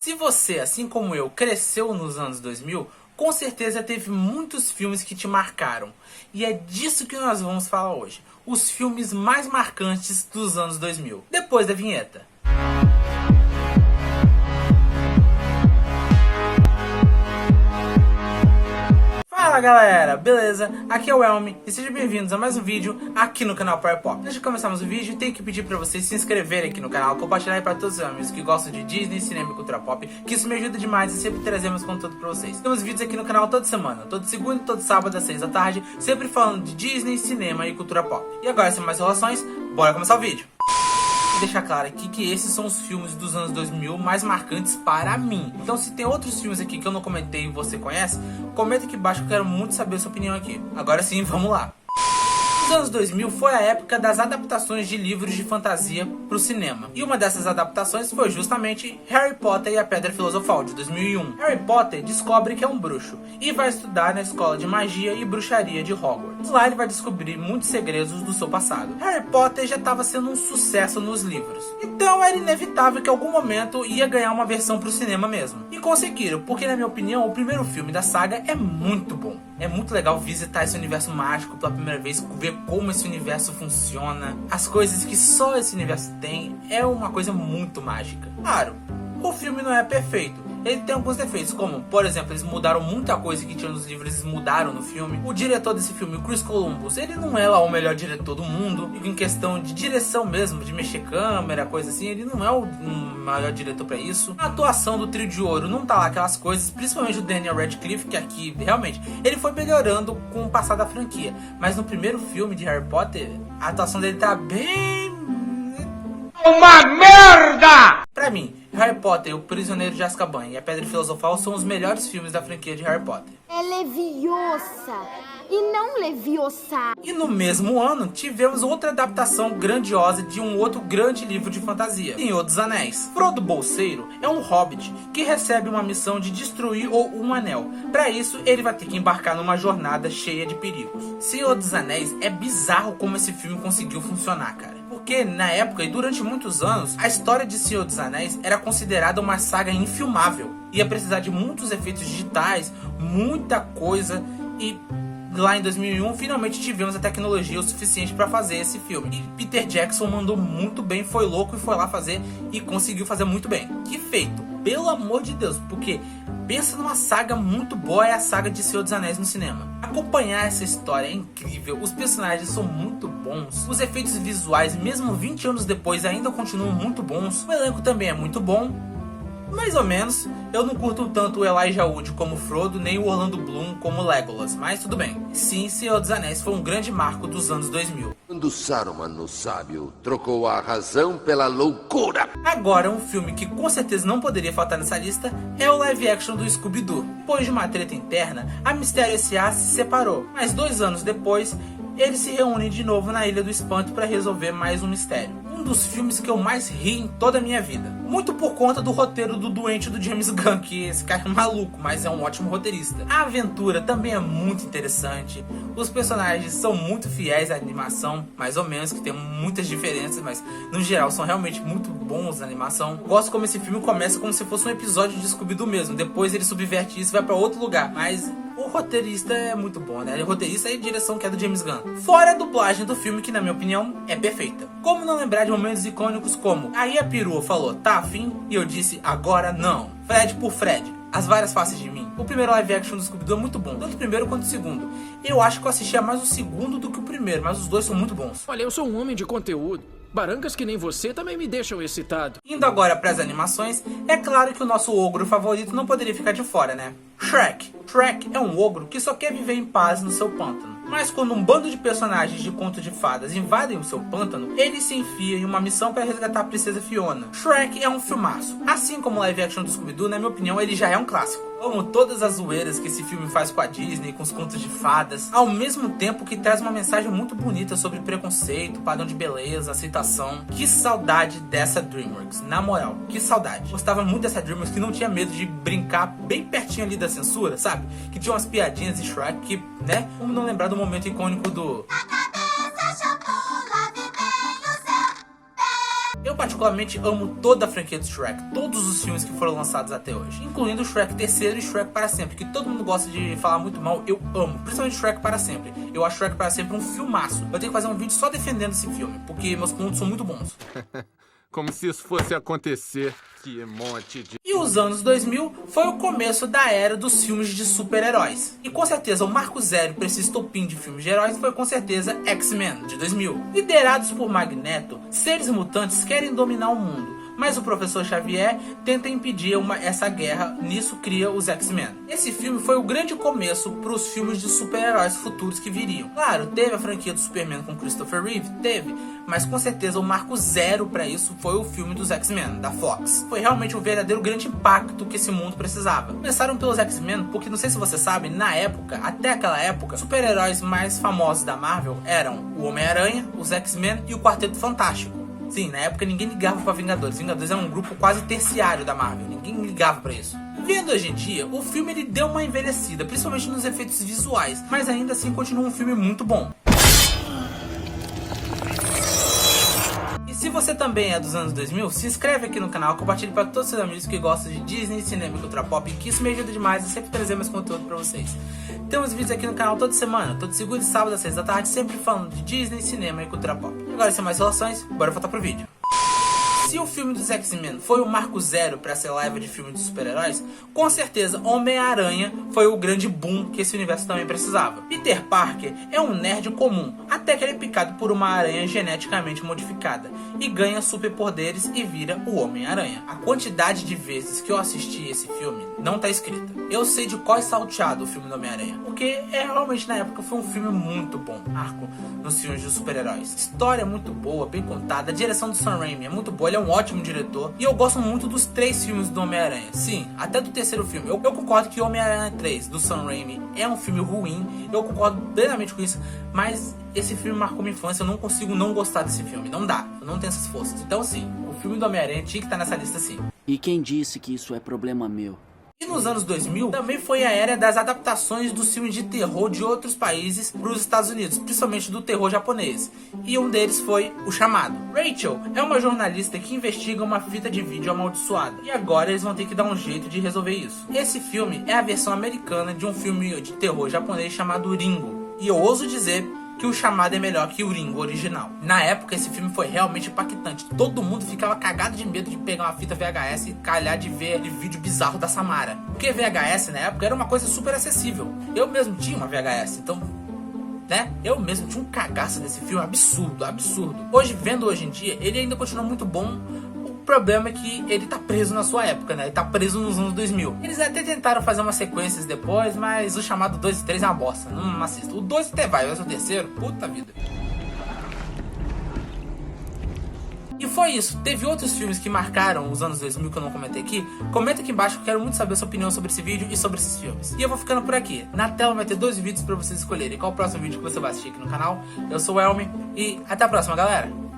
Se você, assim como eu, cresceu nos anos 2000, com certeza teve muitos filmes que te marcaram. E é disso que nós vamos falar hoje. Os filmes mais marcantes dos anos 2000. Depois da vinheta. Fala galera, beleza? Aqui é o Elmi e sejam bem-vindos a mais um vídeo aqui no canal Power Pop. Antes de começarmos o vídeo, tenho que pedir pra vocês se inscreverem aqui no canal, compartilharem para todos os amigos que gostam de Disney, cinema e cultura pop, que isso me ajuda demais e sempre trazemos conteúdo pra vocês. Temos vídeos aqui no canal toda semana, todo segundo e todo sábado às 6 da tarde, sempre falando de Disney, cinema e cultura pop. E agora, sem mais enrolações, bora começar o vídeo. Deixar claro aqui que esses são os filmes dos anos 2000 mais marcantes para mim. Então se tem outros filmes aqui que eu não comentei e você conhece, comenta aqui embaixo que eu quero muito saber a sua opinião aqui. Agora sim, vamos lá. Os anos 2000 foi a época das adaptações de livros de fantasia para o cinema. E uma dessas adaptações foi justamente Harry Potter e a Pedra Filosofal, de 2001. Harry Potter descobre que é um bruxo e vai estudar na escola de magia e bruxaria de Hogwarts. Lá ele vai descobrir muitos segredos do seu passado. Harry Potter já estava sendo um sucesso nos livros, então era inevitável que em algum momento ia ganhar uma versão para o cinema mesmo. E conseguiram, porque na minha opinião o primeiro filme da saga é muito bom. É muito legal visitar esse universo mágico pela primeira vez, ver como esse universo funciona, as coisas que só esse universo tem, é uma coisa muito mágica. Claro, o filme não é perfeito. Ele tem alguns defeitos, como, por exemplo, eles mudaram muita coisa que tinha nos livros, eles mudaram no filme. O diretor desse filme, o Chris Columbus, ele não é lá o melhor diretor do mundo. E em questão de direção mesmo, de mexer câmera, coisa assim, ele não é o maior diretor pra isso. A atuação do Trio de Ouro não tá lá aquelas coisas, principalmente o Daniel Radcliffe, que aqui, realmente, ele foi melhorando com o passar da franquia. Mas no primeiro filme de Harry Potter, a atuação dele tá bem... uma merda! Pra mim, Harry Potter, O Prisioneiro de Azkaban e A Pedra Filosofal são os melhores filmes da franquia de Harry Potter. É Leviosa e não Leviosa. E no mesmo ano, tivemos outra adaptação grandiosa de um outro grande livro de fantasia, Senhor dos Anéis. Frodo Bolseiro é um hobbit que recebe uma missão de destruir um anel. Para isso, ele vai ter que embarcar numa jornada cheia de perigos. Senhor dos Anéis é bizarro como esse filme conseguiu funcionar, cara. Porque na época e durante muitos anos, a história de Senhor dos Anéis era considerada uma saga infilmável. Ia precisar de muitos efeitos digitais, muita coisa, e lá em 2001 finalmente tivemos a tecnologia o suficiente para fazer esse filme. E Peter Jackson mandou muito bem, foi louco e foi lá fazer e conseguiu fazer muito bem. Que feito, pelo amor de Deus, porque pensa numa saga muito boa, é a saga de Senhor dos Anéis no cinema. Acompanhar essa história é incrível, os personagens são muito bons, os efeitos visuais, mesmo 20 anos depois, ainda continuam muito bons, o elenco também é muito bom, mais ou menos. Eu não curto tanto o Elijah Wood como Frodo, nem o Orlando Bloom como Legolas, mas tudo bem. Sim, Senhor dos Anéis foi um grande marco dos anos 2000. Quando Saruman, o sábio, trocou a razão pela loucura. Agora, um filme que com certeza não poderia faltar nessa lista é o live action do Scooby-Doo. Depois de uma treta interna, a Mistério S.A. se separou, mas 2 anos depois, eles se reúnem de novo na Ilha do Espanto para resolver mais um mistério. Um dos filmes que eu mais ri em toda a minha vida. Muito por conta do roteiro do doente do James Gunn, que esse cara é maluco, mas é um ótimo roteirista. A aventura também é muito interessante. Os personagens são muito fiéis à animação, mais ou menos, que tem muitas diferenças, mas no geral são realmente muito bons na animação. Gosto como esse filme começa como se fosse um episódio de Scooby-Doo mesmo. Depois ele subverte isso e vai para outro lugar, mas o roteirista é muito bom, né? O roteirista e a direção que é do James Gunn. Fora a dublagem do filme, que na minha opinião é perfeita. Como não lembrar de momentos icônicos como aí a perua falou, tá afim? E eu disse, agora não. Fred por Fred. As várias faces de mim. O primeiro live action do Scooby-Doo é muito bom, tanto o primeiro quanto o segundo. Eu acho que eu assistia mais o segundo do que o primeiro, mas os dois são muito bons. Olha, eu sou um homem de conteúdo. Barancas que nem você também me deixam excitado. Indo agora para as animações, é claro que o nosso ogro favorito não poderia ficar de fora, né? Shrek. Shrek é um ogro que só quer viver em paz no seu pântano. Mas quando um bando de personagens de conto de fadas invadem o seu pântano, ele se enfia em uma missão para resgatar a princesa Fiona. Shrek é um filmaço. Assim como o live action do Scooby-Doo, na minha opinião, ele já é um clássico. Como todas as zoeiras que esse filme faz com a Disney, com os contos de fadas, ao mesmo tempo que traz uma mensagem muito bonita sobre preconceito, padrão de beleza, aceitação. Que saudade dessa DreamWorks, na moral, que saudade. Gostava muito dessa DreamWorks que não tinha medo de brincar bem pertinho ali da censura, sabe? Que tinha umas piadinhas de Shrek que, né? Como não lembrar do momento icônico do... Eu particularmente amo toda a franquia do Shrek, todos os filmes que foram lançados até hoje, incluindo o Shrek terceiro e Shrek para sempre, que todo mundo gosta de falar muito mal, eu amo, principalmente Shrek para sempre. Eu acho Shrek para sempre um filmaço. Eu tenho que fazer um vídeo só defendendo esse filme, porque meus pontos são muito bons. Como se isso fosse acontecer. Que monte de... E os anos 2000 foi o começo da era dos filmes de super-heróis. E com certeza o marco zero para esse estopim de filmes de heróis foi com certeza X-Men, de 2000. Liderados por Magneto, seres mutantes querem dominar o mundo, mas o professor Xavier tenta impedir essa guerra, nisso cria os X-Men. Esse filme foi o grande começo para os filmes de super-heróis futuros que viriam. Claro, teve a franquia do Superman com Christopher Reeve, teve, mas com certeza o marco zero para isso foi o filme dos X-Men, da Fox. Foi realmente um verdadeiro grande impacto que esse mundo precisava. Começaram pelos X-Men porque, não sei se você sabe, na época, até aquela época, super-heróis mais famosos da Marvel eram o Homem-Aranha, os X-Men e o Quarteto Fantástico. Sim, na época ninguém ligava pra Vingadores. Vingadores era um grupo quase terciário da Marvel. Ninguém ligava pra isso. Vendo hoje em dia, o filme ele deu uma envelhecida, principalmente nos efeitos visuais, mas ainda assim continua um filme muito bom. E se você também é dos anos 2000, se inscreve aqui no canal, compartilhe para todos os seus amigos que gostam de Disney, cinema e cultura pop, que isso me ajuda demais a sempre trazer mais conteúdo pra vocês. Temos vídeos aqui no canal toda semana, todo segunda e sábado às 6 da tarde, sempre falando de Disney, cinema e cultura pop. Agora, sem mais relações, bora voltar pro vídeo. Se o filme dos X-Men foi o marco zero para essa leva de filmes de super-heróis, com certeza Homem-Aranha foi o grande boom que esse universo também precisava. Peter Parker é um nerd comum, até que ele é picado por uma aranha geneticamente modificada e ganha superpoderes e vira o Homem-Aranha. A quantidade de vezes que eu assisti esse filme não tá escrita. Eu sei de qual é salteado o filme do Homem-Aranha, porque realmente na época foi um filme muito bom, marco nos filmes de super-heróis. História muito boa, bem contada, a direção do Sam Raimi é muito boa, ele é um ótimo diretor, e eu gosto muito dos 3 filmes do Homem-Aranha. Sim, até do terceiro filme. Eu concordo que Homem-Aranha 3, do Sam Raimi, é um filme ruim, eu concordo plenamente com isso, mas esse filme marcou minha infância, eu não consigo não gostar desse filme, não dá, eu não tenho essas forças. Então sim, o filme do Homem-Aranha tinha que estar nessa lista sim. E quem disse que isso é problema meu? E nos anos 2000 também foi a era das adaptações dos filmes de terror de outros países para os Estados Unidos, principalmente do terror japonês. E um deles foi O Chamado. Rachel é uma jornalista que investiga uma fita de vídeo amaldiçoada. E agora eles vão ter que dar um jeito de resolver isso. Esse filme é a versão americana de um filme de terror japonês chamado Ringo. E eu ouso dizer que O Chamado é melhor que o Ringo original. Na época esse filme foi realmente impactante. Todo mundo ficava cagado de medo de pegar uma fita VHS e calhar de ver aquele vídeo bizarro da Samara. Porque VHS na época era uma coisa super acessível. Eu mesmo tinha uma VHS, então, né? Eu mesmo tinha um cagaço desse filme, absurdo, absurdo. Vendo hoje em dia, ele ainda continua muito bom. O problema é que ele tá preso na sua época, né? Ele tá preso nos anos 2000. Eles até tentaram fazer umas sequências depois, mas O Chamado 2 e 3 é uma bosta. Não assisto. O 2 até vai, mas o terceiro, puta vida. E foi isso. Teve outros filmes que marcaram os anos 2000 que eu não comentei aqui. Comenta aqui embaixo que eu quero muito saber a sua opinião sobre esse vídeo e sobre esses filmes. E eu vou ficando por aqui. Na tela vai ter 2 vídeos pra vocês escolherem qual o próximo vídeo que você vai assistir aqui no canal. Eu sou o Elmi e até a próxima, galera.